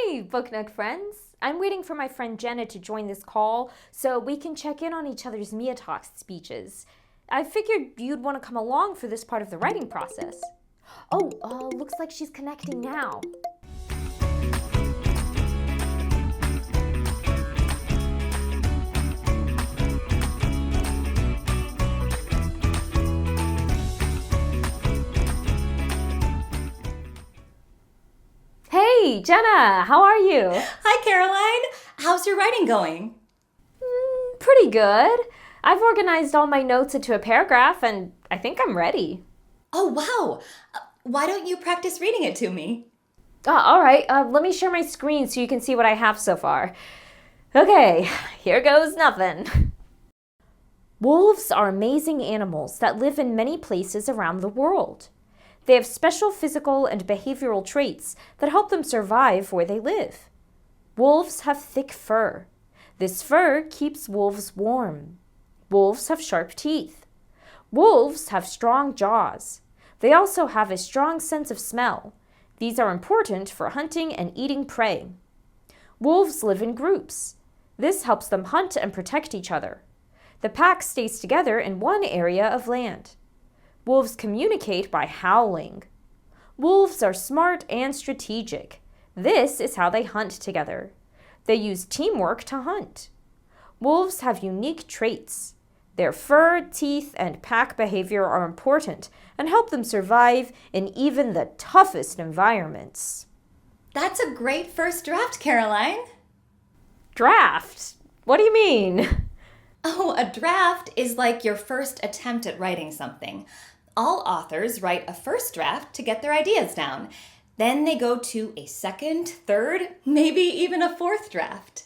Hey, Book Nook friends. I'm waiting for my friend Jenna to join this call so we can check in on each other's Mia Talks speeches. I figured you'd want to come along for this part of the writing process. Looks like she's connecting now. Hey, Jenna, how are you? Hi, Caroline. How's your writing going? Pretty good. I've organized all my notes into a paragraph and I think I'm ready. Oh, wow. Why don't you practice reading it to me? All right, let me share my screen so you can see what I have so far. Okay, here goes nothing. Wolves are amazing animals that live in many places around the world. They have special physical and behavioral traits that help them survive where they live. Wolves have thick fur. This fur keeps wolves warm. Wolves have sharp teeth. Wolves have strong jaws. They also have a strong sense of smell. These are important for hunting and eating prey. Wolves live in groups. This helps them hunt and protect each other. The pack stays together in one area of land. Wolves communicate by howling. Wolves are smart and strategic. This is how they hunt together. They use teamwork to hunt. Wolves have unique traits. Their fur, teeth, and pack behavior are important and help them survive in even the toughest environments. That's a great first draft, Caroline. Draft? What do you mean? Oh, a draft is like your first attempt at writing something. All authors write a first draft to get their ideas down. Then they go to a second, third, maybe even a fourth draft.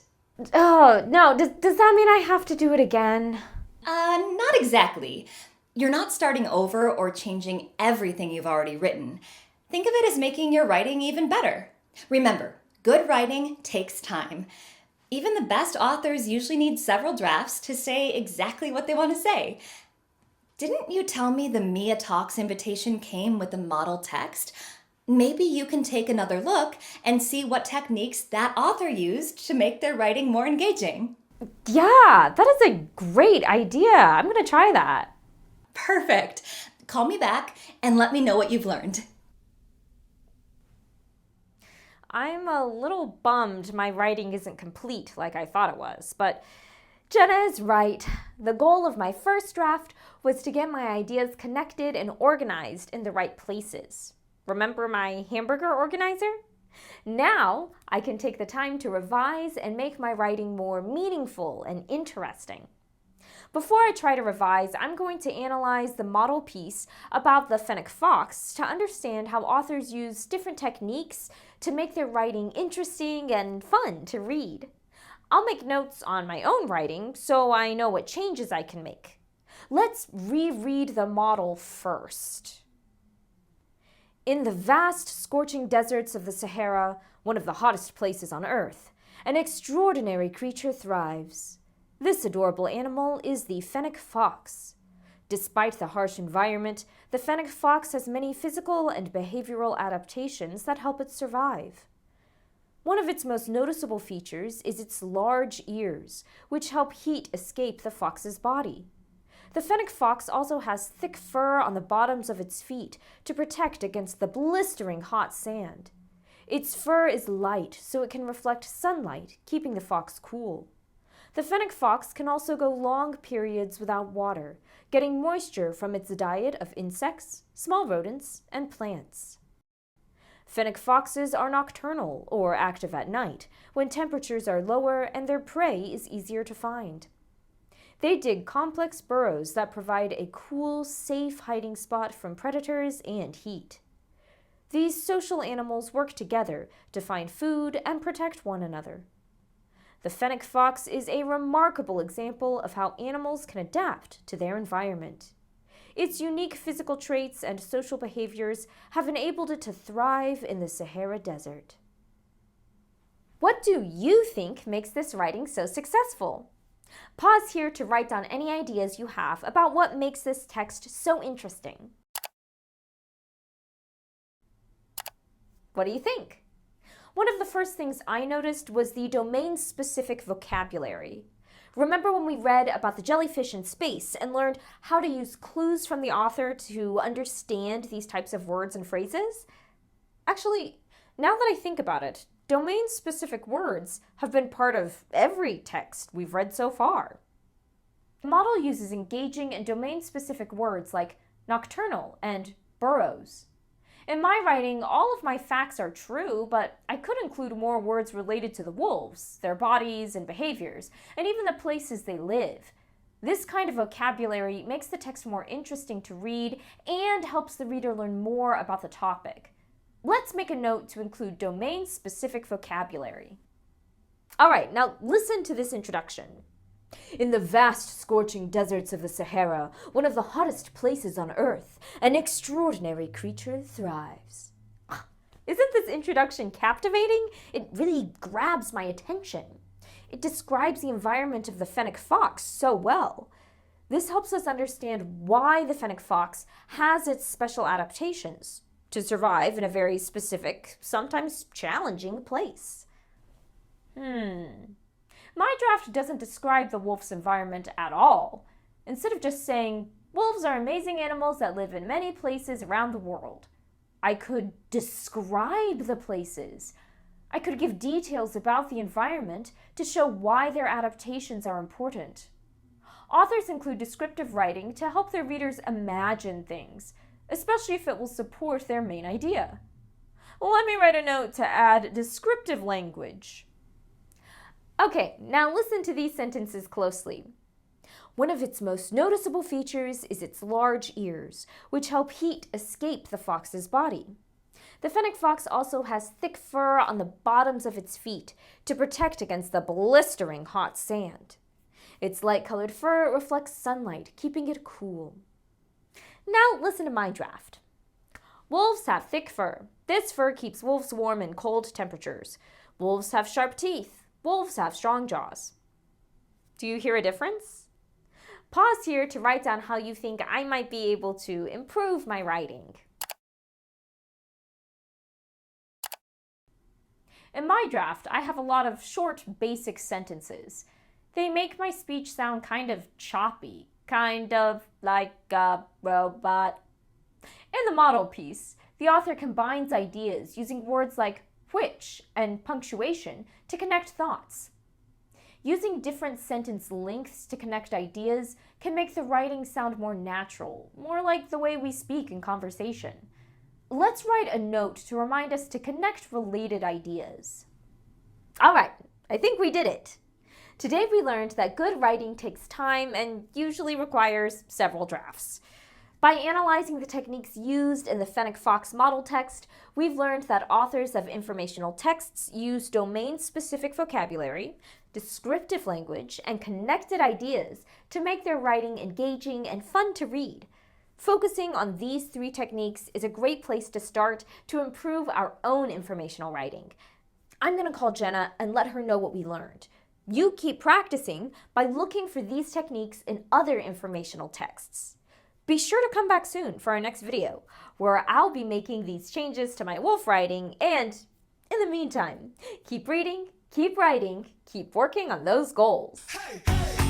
Oh, no. Does that mean I have to do it again? Not exactly. You're not starting over or changing everything you've already written. Think of it as making your writing even better. Remember, good writing takes time. Even the best authors usually need several drafts to say exactly what they want to say. Didn't you tell me the Mia Talks invitation came with a model text? Maybe you can take another look and see what techniques that author used to make their writing more engaging. Yeah, that is a great idea. I'm going to try that. Perfect. Call me back and let me know what you've learned. I'm a little bummed my writing isn't complete like I thought it was, but Jenna is right. The goal of my first draft was to get my ideas connected and organized in the right places. Remember my hamburger organizer? Now I can take the time to revise and make my writing more meaningful and interesting. Before I try to revise, I'm going to analyze the model piece about the fennec fox to understand how authors use different techniques to make their writing interesting and fun to read. I'll make notes on my own writing so I know what changes I can make. Let's reread the model first. In the vast, scorching deserts of the Sahara, one of the hottest places on Earth, an extraordinary creature thrives. This adorable animal is the fennec fox. Despite the harsh environment, the fennec fox has many physical and behavioral adaptations that help it survive. One of its most noticeable features is its large ears, which help heat escape the fox's body. The fennec fox also has thick fur on the bottoms of its feet to protect against the blistering hot sand. Its fur is light, so it can reflect sunlight, keeping the fox cool. The fennec fox can also go long periods without water, getting moisture from its diet of insects, small rodents, and plants. Fennec foxes are nocturnal or active at night when temperatures are lower and their prey is easier to find. They dig complex burrows that provide a cool, safe hiding spot from predators and heat. These social animals work together to find food and protect one another. The fennec fox is a remarkable example of how animals can adapt to their environment. Its unique physical traits and social behaviors have enabled it to thrive in the Sahara Desert. What do you think makes this writing so successful? Pause here to write down any ideas you have about what makes this text so interesting. What do you think? One of the first things I noticed was the domain-specific vocabulary. Remember when we read about the jellyfish in space and learned how to use clues from the author to understand these types of words and phrases? Actually, now that I think about it, domain-specific words have been part of every text we've read so far. The model uses engaging and domain-specific words like nocturnal and burrows. In my writing, all of my facts are true, but I could include more words related to the wolves, their bodies and behaviors, and even the places they live. This kind of vocabulary makes the text more interesting to read and helps the reader learn more about the topic. Let's make a note to include domain-specific vocabulary. All right, now listen to this introduction. In the vast scorching deserts of the Sahara, one of the hottest places on Earth, an extraordinary creature thrives. Isn't this introduction captivating? It really grabs my attention. It describes the environment of the fennec fox so well. This helps us understand why the fennec fox has its special adaptations to survive in a very specific, sometimes challenging place. My draft doesn't describe the wolf's environment at all. Instead of just saying, wolves are amazing animals that live in many places around the world, I could describe the places. I could give details about the environment to show why their adaptations are important. Authors include descriptive writing to help their readers imagine things, especially if it will support their main idea. Let me write a note to add descriptive language. Okay, now listen to these sentences closely. One of its most noticeable features is its large ears, which help heat escape the fox's body. The fennec fox also has thick fur on the bottoms of its feet to protect against the blistering hot sand. Its light-colored fur reflects sunlight, keeping it cool. Now listen to my draft. Wolves have thick fur. This fur keeps wolves warm in cold temperatures. Wolves have sharp teeth. Wolves have strong jaws. Do you hear a difference? Pause here to write down how you think I might be able to improve my writing. In my draft, I have a lot of short, basic sentences. They make my speech sound kind of choppy, kind of like a robot. In the model piece, the author combines ideas using words like which and punctuation to connect thoughts. Using different sentence lengths to connect ideas can make the writing sound more natural, more like the way we speak in conversation. Let's write a note to remind us to connect related ideas. All right, I think we did it. Today we learned that good writing takes time and usually requires several drafts. By analyzing the techniques used in the fennec fox model text, we've learned that authors of informational texts use domain-specific vocabulary, descriptive language, and connected ideas to make their writing engaging and fun to read. Focusing on these three techniques is a great place to start to improve our own informational writing. I'm going to call Jenna and let her know what we learned. You keep practicing by looking for these techniques in other informational texts. Be sure to come back soon for our next video, where I'll be making these changes to my wolf writing, and in the meantime, keep reading, keep writing, keep working on those goals. Hey, hey.